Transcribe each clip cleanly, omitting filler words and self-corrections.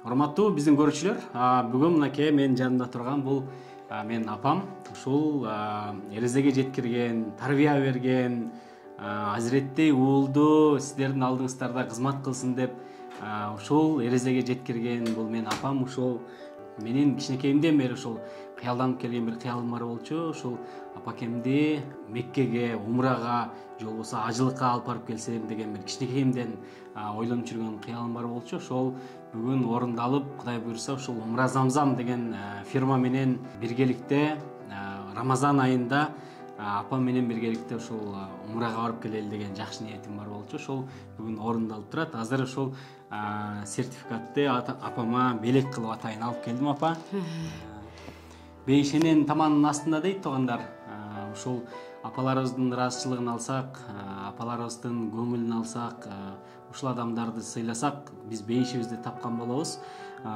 Урматтуу биздин көрүүчүлөр, бүгүн мынакей менин жанымда турган бул менин апам. Ушул эрезеге жеткирген, тарбия берген, азиреттей уулду сиздердин алдыңыздарда кызмат кылсын деп ушул эрезеге жеткирген бул менин апам. Ушул менин кичинекейимден бери ушул кыялданып келген бир кыялым бар болчу. Ушул апакемди Меккеге, умрага же болбосо ажылыкка алып барып келсем деген бир кичинекейимден ойлонуп жүргөн кыялым бар болчу. Ошол бүгүн орундалып, Кудай буйрса, ушул Умра Замзам деген фирма менен биргеликте Рамазан айында апам менен биргеликте ушул умрага барып келели деген жакшы ниетим бар болчу. Ошол бүгүн орундалып турат. Азыр ушул сертификатты апама белек кылып атайын алып келдим, апа. Бейшенен таманын астында дейт тугандар. Ушул апаларыбыздын ыраазычылыгын алсак, апаларыбыздын көңүлүн алсак, ушул адамдарды сыйласак, биз бейишибизди тапкан болобуз.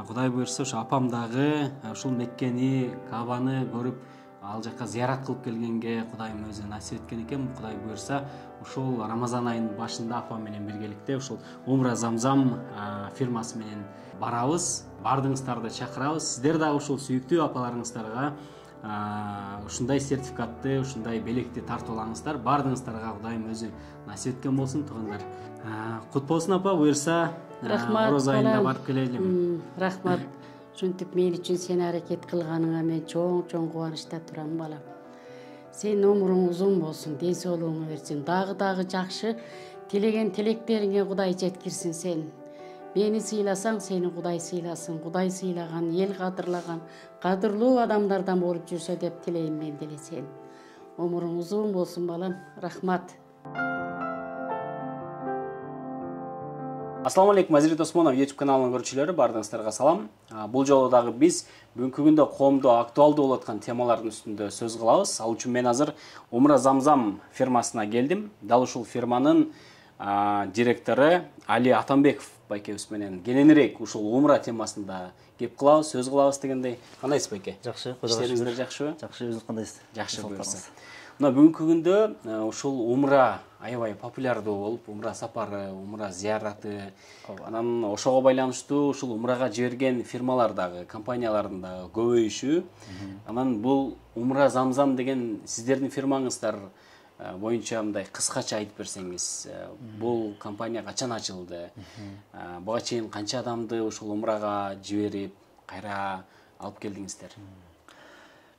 Кудай буйрса, ушу апам дагы ушул Меккени, Кабаны көрүп, ал жака зыярат кылып келгенге Кудайым өзү насип эткен экен. Кудай буйрса, ушул Рамазан айынын башында апам менен биргеликте ушул Умра Замзам фирмасы менен барабыз. Бардыгыңыздарды чакырабыз. Сиздер дагы ушул сүйүктүү апаларыңыздарга ушундай сертификатты, ушундай белекти тартып алаңыздар. Бардыгыңыздарга Кудайым өзү насип эткен болсун, тугандар. Кут болсун, апа. Буйрса, Ороз айында барып келели. Рахмат. Ушинтип мен үчүн сен аракет кылганыңа мен чоң кубанычта турам, балам. Сен өмүрүң узун болсун, ден соолугуңу берсин. Дагы жакшы тилеген тилектериңе Кудай жеткирсин сен. Мени сыйласаң, сени Кудай сыйласын. Кудай сыйлаган, эл кадырлаган, кадырлуу адамдардан болуп жүрсө деп тилейм мен деле сен. Өмүрүң узун болсун, балам. Рахмат. Ассаламу алейкум, Азирет Осмонов YouTube каналынын көрүүчүлөрү, бардыгыңыздарга салам. Бул жолу дагы биз бүгүнкү күндө коомдо актуалдуу болуп аткан темалардын үстүндө сөз кылабыз. Ал үчүн мен азыр Умра Замзам фирмасына келдим. Дал ушул фирманын директору Али Атамбеков байкебиз менен кененирээк ушул умра темасында кеп кылабыз, сөз кылабыз дегендей. Кандайсыз, байке? Жакшы, иштериңиздер жакшыбы? Жакшы, өзүңүз кандайсыз? Жакшы, буюрса. Мына бүгүнкү күндө ушул умра аябай популярдуу болуп, умра сапары, умра зыяраты, анан ошого байланыштуу ушул умрага жиберген фирмалар дагы, компаниялардын дагы көбөйүшү. Анан бул Умра Замзам деген сиздердин фирмаңыздар боюнча мындай кыскача айтып берсеңиз, бул компания качан ачылды? Буга чейин канча адамды ушул умрага жиберип, кайра алып келдиңиздер?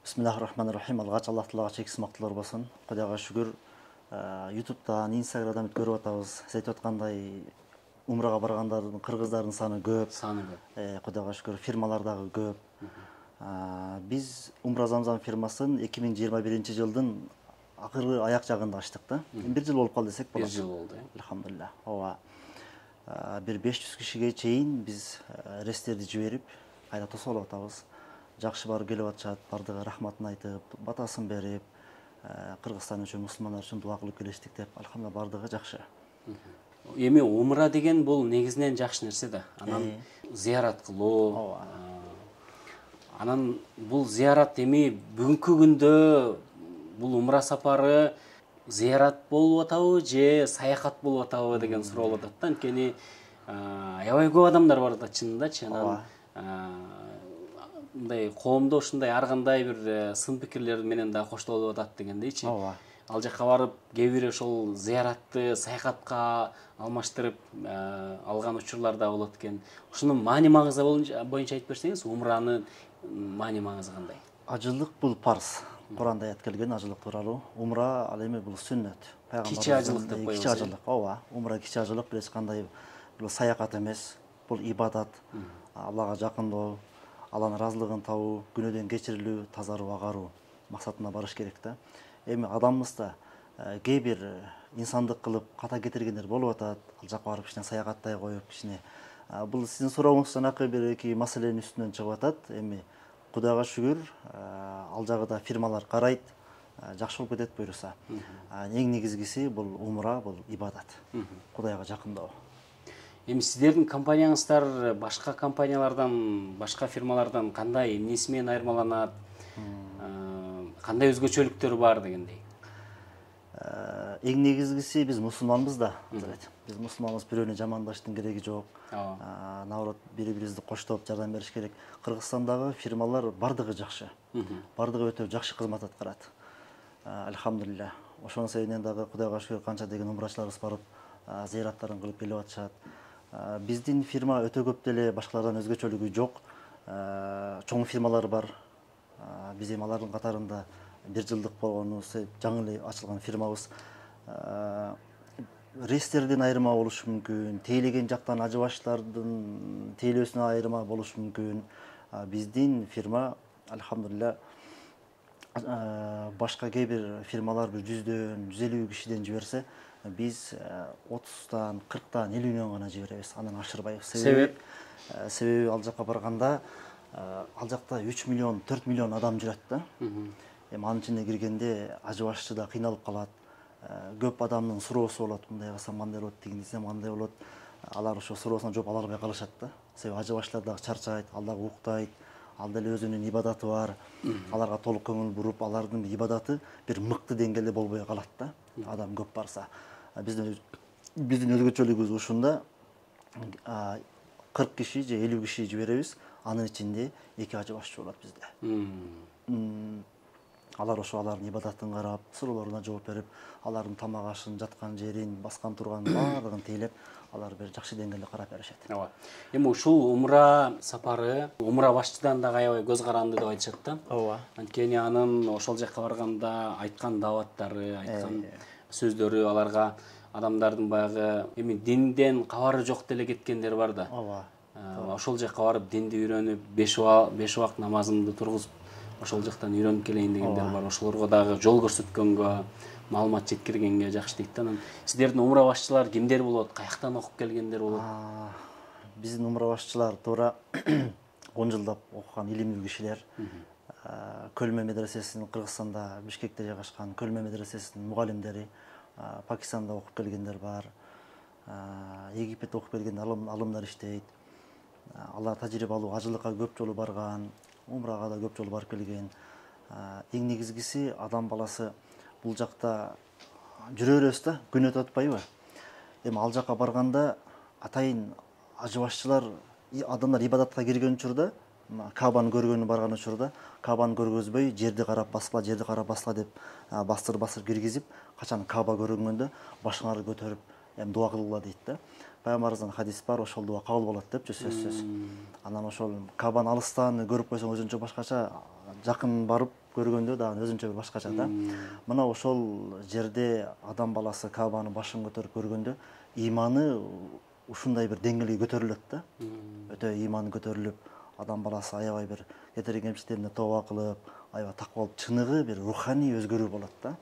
Бисмиллахир-рахманир-рахим. Алгач Аллах Таалага чексиз мактоолор болсун. Кудайга шүгүр. YouTube'дан, Instagram'дан көрүп атабыз. Сиз айтып аткандай умрага баргандардын, кыргыздардын саны көп. Кудайга шүгүр, фирмалар дагы көп. Биз Умра Замзам фирмасын 2021-жылдын акыркы аяк жагында ачтык да. Бир жыл болуп калды десек болот. Бир жыл болду. Алхамдулилlah. Ооба. Бир 500 кишиге чейин биз рестерди жиберип, кайра тосолуп атабыз. Жакшы барып келип атышат, бардыгы рахматын айтып, батасын берип, Кыргызстан үчүн, мусулмандар үчүн дуа кылып келиштик деп, алхамдулилlah бардыгы жакшы. Эми умра деген бул негизинен жакшы нерсе да. Анан зыярат кылуу. Анан бул зыярат эми бүгүнкү күндө бул умра сапары зыярат болуп атабы же саякат болуп атабы деген суроо болуп атат да. Анткени аябай көп адамдар бар да чынындачы. Анан мындай коомдо ушундай ар кандай бир сын пикирлер менен да коштолуп атат дегендейчи. Ал жака барып, кээ бир ошол зыяратты саякатка алмаштырып алган учурлар да болот экен. Ушунун маани маңызы боюнча айтып берсеңиз, умранын маани маңызы кандай? Ажылык бул парз. Куранда аят келген ажылык тууралуу. Умра ал эми бул сүннөт. Кичи ажылык деп коебуз. Кичи ажылык, ооба. Умра кичи ажылык, эч кандай бул саякат эмес. Бул ибадат. Аллага жакындоо, Алланын ыраазылыгын табуу, күнөөдөн кечирилүү, тазаруу, агаруу максатына барыш керек да. Эми адамыбызда кээ бир инсандык кылып ката кетиргендер болуп атат. Ал жака барып кичине саякаттай коюп, кичине бул сиздин сурооңуз жанакы бир эки маселенин үстүнөн чыгып атат. Эми Кудайга шүгүр, ал жагыда фирмалар карайт, жакшы болуп кетет буюрса. Эң негизгиси бул умра, бул ибадат. Кудайга жакындоо. Эми сиздердин компанияңыздар башка компаниялардан, башка фирмалардан кандай, эмнеси менен айырмаланат? Кандай өзгөчөлүктөрү бар дегендей? Эң негизгиси биз мусулманбыз да, биз мусулманбыз, бирөөнү жамандаштын кереги жок. Наоборот, бири-бирибизди коштоп жардам бериш керек. Кыргызстандагы фирмалар бардыгы жакшы. Бардыгы өтө жакшы кызмат аткарат. Альхамдулилля. Ошонун себебинен дагы Кудайга шүгүр канча деген умрачыларыбыз барып зыяраттарын кылып келип атышат. Биздин фирма өтө көп деле башкалардан өзгөчөлүгү жок. Чоң фирмалар бар. Биз эми алардын катарында 1 жылдык болгонубуз, жаңы эле ачылган фирмабыз. Рейстерден айырма болушу мүмкүн, тейлеген жактан ажыбаштардын тейлөөсүнө айырма болушу мүмкүн. Биздин фирма альхамдулилля башка кээ бир фирмалар 100дөн, 150 кишиден жиберсе, биз 30тан, 40тан, 50дөн гана жиберебиз. Андан ашырбайбыз. Себеби ал жакка барганда ал жакта 3 миллион, 4 миллион адам жүрөт да. Эми анын ичине киргенде ажыбашчы да кыйналып калат. Көп адамдын суроосу болот, мындай кылсам мындай болот, тигиндей кылсам мындай болот. Алар ошо суроосуна жооп ала албай калышат да. Себеби ажыбашчылар дагы чарчайт, ал дагы уктайт. Ал деле өзүнүн ибадаты бар. Аларга толук көңүл буруп, алардын ибадаты бир мыкты деңгээлде болбой калат да. Адам көп барса. Биздин өзгөчөлүгүбүз ушунда 40 киши же 50 киши жиберебиз. Анын ичинде 2 ажыбашчы болот бизде. Алар ошо алардын ибадатын карап, суроолоруна жооп берип, алардын тамак ашын, жаткан жерин, баскан турганын баардыгын тейлеп, алар бир жакшы деңгээлде карап беришет. Ооба. Эми ушул умра сапары, умра башчыдан да аябай көз каранды деп айтышат да. Ооба. Анткени анын ошол жакка барганда айткан дааваттары, айткан сөздөрү аларга адамдардын баягы эми динден кабары жок деле кеткендер бар да. Ооба. Ошол жакка барып динди үйрөнүп, 5 убакыт намазымды тургузуп, ошол жактан үйрөнүп келейин дегендер бар. Ошолорго дагы жол көрсөткөнгө, маалымат жеткиргенге жакшы дейт да. Сиздердин умра башчылар кимдер болот? Каяктан окуп келгендер болот? Биздин умра башчылар туура 10 жылдап окуган илимдүү кишилер. Көлмө медресесинин Кыргызстанда, Бишкекте жайгашкан Көлмө медресесинин мугалимдери, Пакистанда окуп келгендер бар. Египетте окуп келген алымдар иштейт. Алар тажрыйбалуу, ажылыкка көп жолу барган, умрага да көп жолу барып келген. Эң негизгиси адам баласы бул жакта жүрө беребиз да, күн өтүп атпайбы? Эми ал жакка барганда атайын ажыбашчылар, адамдар ибадатка кирген учурда, Кабаны көргөнү барган учурда, Кабаны көргөзбөй, жерди карап баскыла, жерди карап баскыла деп бастырып киргизип, качан Каба көрүнгөндө башыңарды көтөрүп, эми дуа кылгыла дейт да. Пайгамбарыбыздан хадис бар, ошол дуа кабыл болот депчи сөзсүз. Анан ошол Кабаны алыстан көрүп койсоң өзүнчө башкача, жакын барып көргөндө дагы өзүнчө бир башкача да. Мына ошол жерде адам баласы Кабаны башын көтөрүп көргөндө иманы ушундай бир деңгээлге көтөрүлөт да. Өтө иманы көтөрүлүп, адам баласы аябай бир кетирген кемчиликтерине тооба кылып, аябай такыбалып, чыныгы бир руханий өзгөрүү болот да.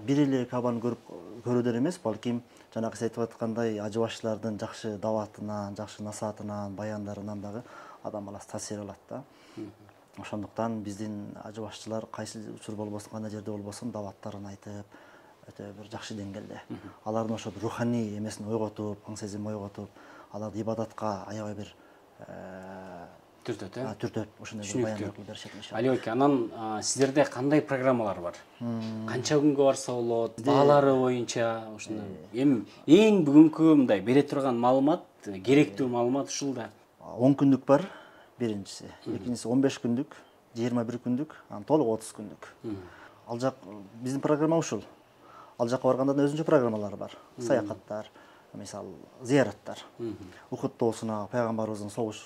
Бир эле Кабаны көрүүдөн эмес, балким жанагы сиз айтып аткандай ажыбашчылардын жакшы даватынан, жакшы насаатынан, баяндарынан дагы адам баласы таасир алат да. Ошондуктан биздин ажыбашчылар кайсы учур болбосун, кандай жерде болбосун даваттарын айтып, өтө бир жакшы деңгээлде. Алардын ошо руханий эмесин ойготуп, аң сезимин ойготуп, аларды ибадатка аябай бир түртөт, ошондой бир баяндар кылып беришет иншалла. Али аке, анан сиздерде кандай программалар бар? Канча күнгө барса болот? Баалары боюнча ошондой. Эми эң бүгүнкү мындай бере турган маалымат, керектүү маалымат ушул да. 10 күндүк бар, биринчиси. Экинчиси 15 күндүк, 21 күндүк, анан толук 30 күндүк. Ал жак биздин программа ушул. Ал жакка барганда да өзүнчө программалар бар. Саякаттар, мисалы зыяраттар. Ухуд тоосуна, пайгамбарыбыздын согуш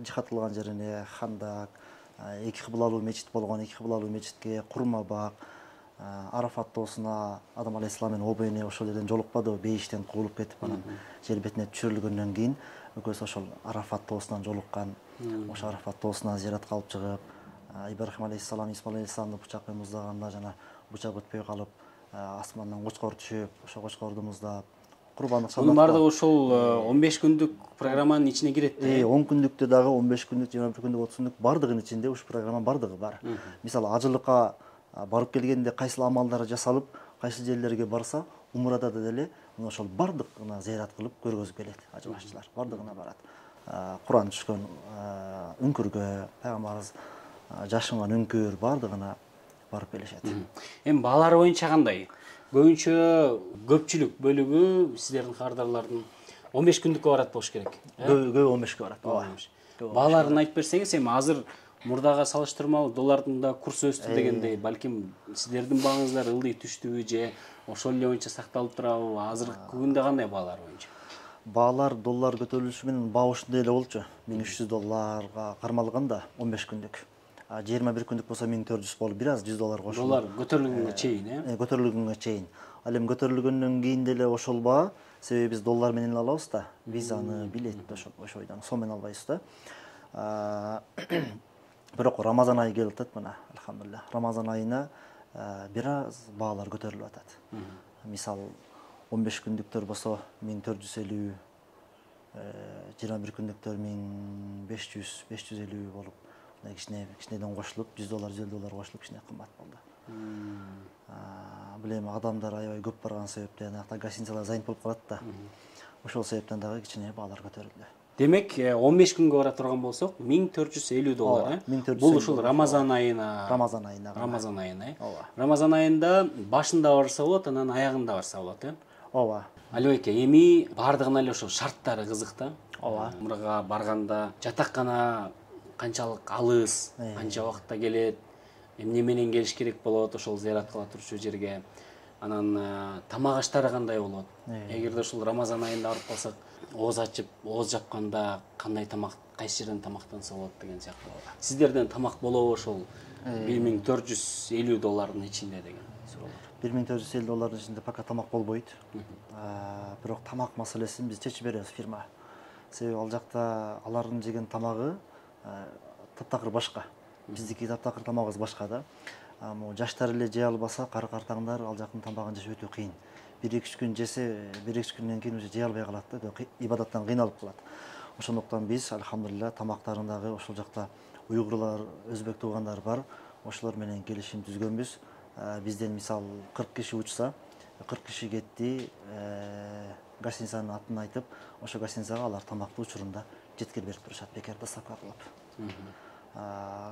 жихад кылган жерине, Хандак, 2 кыблалуу мечит болгон 2 кыблалуу мечитке, Курма бак, Арафат тоосуна Адам алейхисалам менен обойне ошол жерден жолукпадыбы, бейиштен куулуп кетип, анан жер бетине түшүрүлгөндөн кийин экөөсү ошол Арафат тоосунан жолуккан. Ошо Арафат тоосуна зыяратка алып чыгып, Ибрахим алейхисалам, Исмаил алейхисаламды бычак менен муздаганда жана бычак өтпөй калып, асмандан кочкор түшүп, ошо кочкорду муздап, курбандык Мунун баардыгы ушул 15 күндүк программанын ичине кирет да. 10 күндүктө дагы 15 күндүк, 21 күндүк, 30 күндүк бардыгынын ичинде ушул программа бардыгы бар. Мисалы ажылыкка барып келгенде кайсыл амалдар жасалып, кайсы жерлерге барса, умрада да деле ошол бардыгына зыярат кылып көргөзүп келет ажыбашчылар. Бардыгына барат. Куран түшкөн үңкүргө, пайгамбарыбыз жашынган үңкүр бардыгына барып келишет. Эми баалар боюнча кандай? Көпчүлүк бөлүгү сиздердин кардарлардын 15 күндүккө барат болуш керек. Көбү 15 барат. Ооба. Бааларын айтып берсеңиз, эми азыр мурдага салыштырмалуу доллардын да курсу өстү дегендей, балким сиздердин бааңыздар ылдый түштүбү же ошол эле боюнча сакталып турабы? Азыркы күндө кандай баалар боюнча? Баалар доллар көтөрүлүшү менен баа ушундай эле болчу. $1300 кармалганда 15 күндүк. 21 күндүк болсо 1400 болуп, бир аз $100 кошулду. Доллар көтөрүлгөнгө чейин, Көтөрүлгөнгө чейин. Ал эми көтөрүлгөндөн кийин деле ошол баа, себеби биз доллар менен алабыз да, визаны, билетти ошойдон, сом менен албайбыз да. Бирок Рамазан айы келип атат мына, алхамдулилlah. Рамазан айына бир аз баалар көтөрүлүп атат. Мисалы 15 күндүктөр болсо 1450, 21 күндүктөр 1500, 550 болуп, кичинеден кошулуп, $100 кошулуп кичине кымбат болду. Бул эми адамдар аябай көп барган себептен, аякта гостиницалар занят болуп калат да. Ошол себептен дагы кичине баалар көтөрүлдү. Демек, 15 күнгө бара турган болсок, $1450. Бул ушул Рамазан айына. Рамазан айына. Рамазан айында башында барса болот, анан аягында барса болот, Ооба. Алибек, эми бардыгына эле ошол шарттары кызык да. Ооба. Умрага барганда жатакана канчалык алыс, канча убакытта келет, эмне менен келиш керек болот ошол зыярат кыла турчу жерге. Анан тамак аштары кандай болот? Эгерде ушул Рамазан айында барып калсак, ооз ачып, ооз жапканда кандай тамак, кайсы жерден тамактанса болот деген сыяктуу. Сиздерден тамак болобу ошол $1450 ичинде деген суроолор? $1450 ичинде пока тамак болбойт. Бирок тамак маселесин биз чечип беребиз фирма. Себеби ал жакта алардын жеген тамагы таптакыр башка. Биздики таптакыр тамагыбыз башка да. Жаштар эле жей албаса, картаңдар ал жактын тамагын жеш өтө кыйын. 1-2 күн жесе, 1-2 күндөн кийин уже жей албай калат да, ибадаттан кыйналып калат. Ошондуктан биз алхамдулилlah тамактарындагы ошол жакта уйгурлар, өзбек туугандар бар. Ошолор менен келишим түзгөнбүз. Бизден мисал 40 киши учса, 40 киши кетти, гостиницанын атын айтып, ошо гостиницага алар тамакты учурунда жеткирип берип турушат, бекер доставка кылып.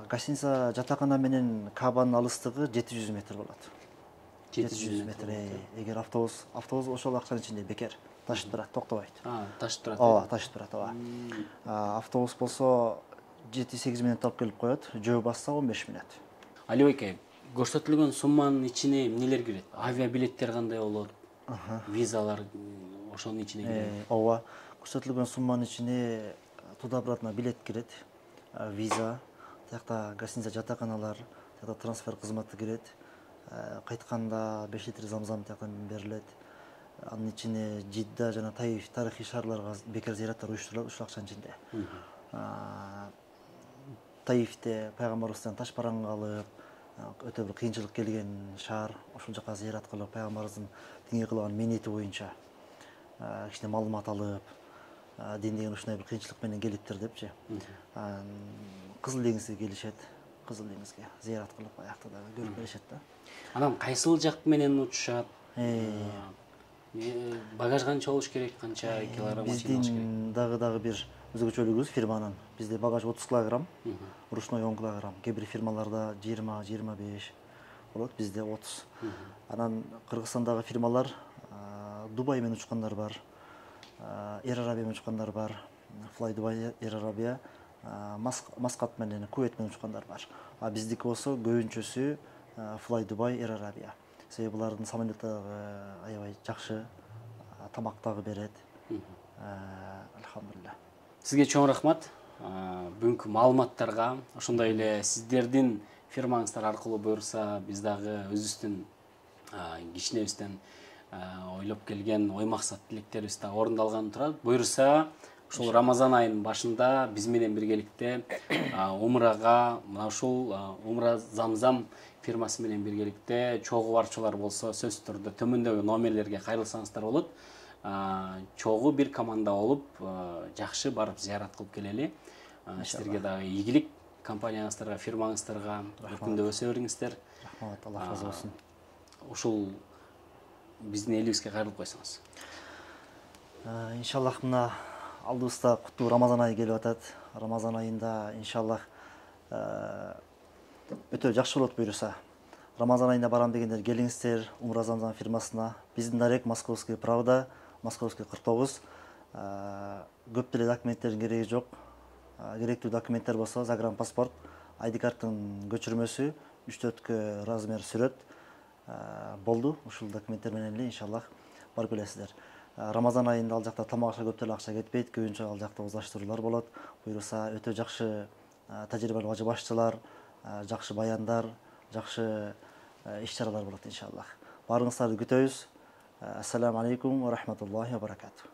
Гостиница жатакана менен Кабанын алыстыгы 700 метр болот. 700 метр. Эгер автобус ошол акчанын ичинде бекер ташып турат, токтобойт. Ташып турат. Ооба, ташып турат, Автобус болсо 7-8 мүнөт алып келип коет, жөө басса 15 мүнөт. Алибек, көрсөтүлгөн сумманын ичине эмнелер кирет? Авиабилеттер кандай болот? Визалар ошонун ичине кирет? Ооба, көрсөтүлгөн сумманын ичине туда-обратно билет кирет, виза, тиякта гостиница жатаканалар, тиякта трансфер кызматы кирет. Кайтканда 5 литр замзам тияктан берилет. Анын ичине Жидда жана Таиф тарыхый шаарларга бекер зыяраттар уюштурулат ушул акчанын ичинде. Таифте пайгамбарыбыздан таш бараңга алып, өтө бир кыйынчылык келген шаар, ошол жака зыярат кылып, пайгамбарыбыздын динге кылган мениети боюнча кичине маалымат алып, дин деген ушундай бир кыйынчылык менен келиптир депчи. Кызыл деңизге келишет, Кызыл деңизге зыярат кылып, аякта дагы көрүп беришет да. Анан кайсыл жак менен учушат? Багаж канча болуш керек, канча килограмм машина болуш керек? Биздин дагы бир өзгөчөлүгүбүз фирманын. Бизде багаж 30 килограмм, ручной 10 килограмм. Кээ бир фирмаларда 20-25 болот, бизде 30. Анан Кыргызстандагы фирмалар Дубай менен учкандар бар, Air Arabia менен учкандар бар, Fly Dubai Air Arabia, Маскат менен, Кувейт менен учкандар бар. Биздики болсо көбүнчөсү Fly Dubai Air Arabia. Себеби булардын самолеттары аябай жакшы, тамак дагы берет. Алхамдулилlah. Сизге чоң рахмат. Бүгүнкү маалыматтарга, ошондой эле сиздердин фирмаңыздар аркылуу буюрса, биз дагы өзүбүздүн кичинебизден ойлоп келген ой максат тилектерибиз да орундалганы турат. Буюрса, ушул Рамазан айынын башында биз менен биргеликте умрага, мына ушул Умра Замзам фирмасы менен биргеликте чогуу барчулар болсо, сөзсүз түрдө төмөндөгү номерлерге кайрылсаңыздар болот. Чогуу бир команда болуп, жакшы барып зыярат кылып келели. Сиздерге дагы ийгилик, компанияңыздарга, фирмаңыздарга өкүндө өсө бериңиздер. Рахмат, Алла разы болсун. Ушул биздин элибизге кайрылып койсоңуз. Иншаллах мына алдыбызда куттуу Рамазан айы келип атат. Рамазан айында иншаллах өтө жакшы болот буюрса. Рамазан айында барам дегендер келиңиздер Умра Замзам фирмасына. Биздин дарек Московский Правда, Московский 49. Көп деле документтердин кереги жок. Керектүү документтер болсо загранпаспорт, ID карттын көчүрмөсү, 3-4 размер сүрөт болду. Ушул документтер менен эле иншаллах барып келесиздер. Рамазан айында ал жакта тамак ашка көп деле акча кетпейт. Көбүнчө ал жакта узаштыруулар болот. Буюрса өтө жакшы тажрыйбалуу ажы башчылар, жакшы баяндар, жакшы иш-чаралар болот иншаллах. Барыңыздарды күтөбүз. Ассаламу алейкум ва рахматуллахи ва баракатух.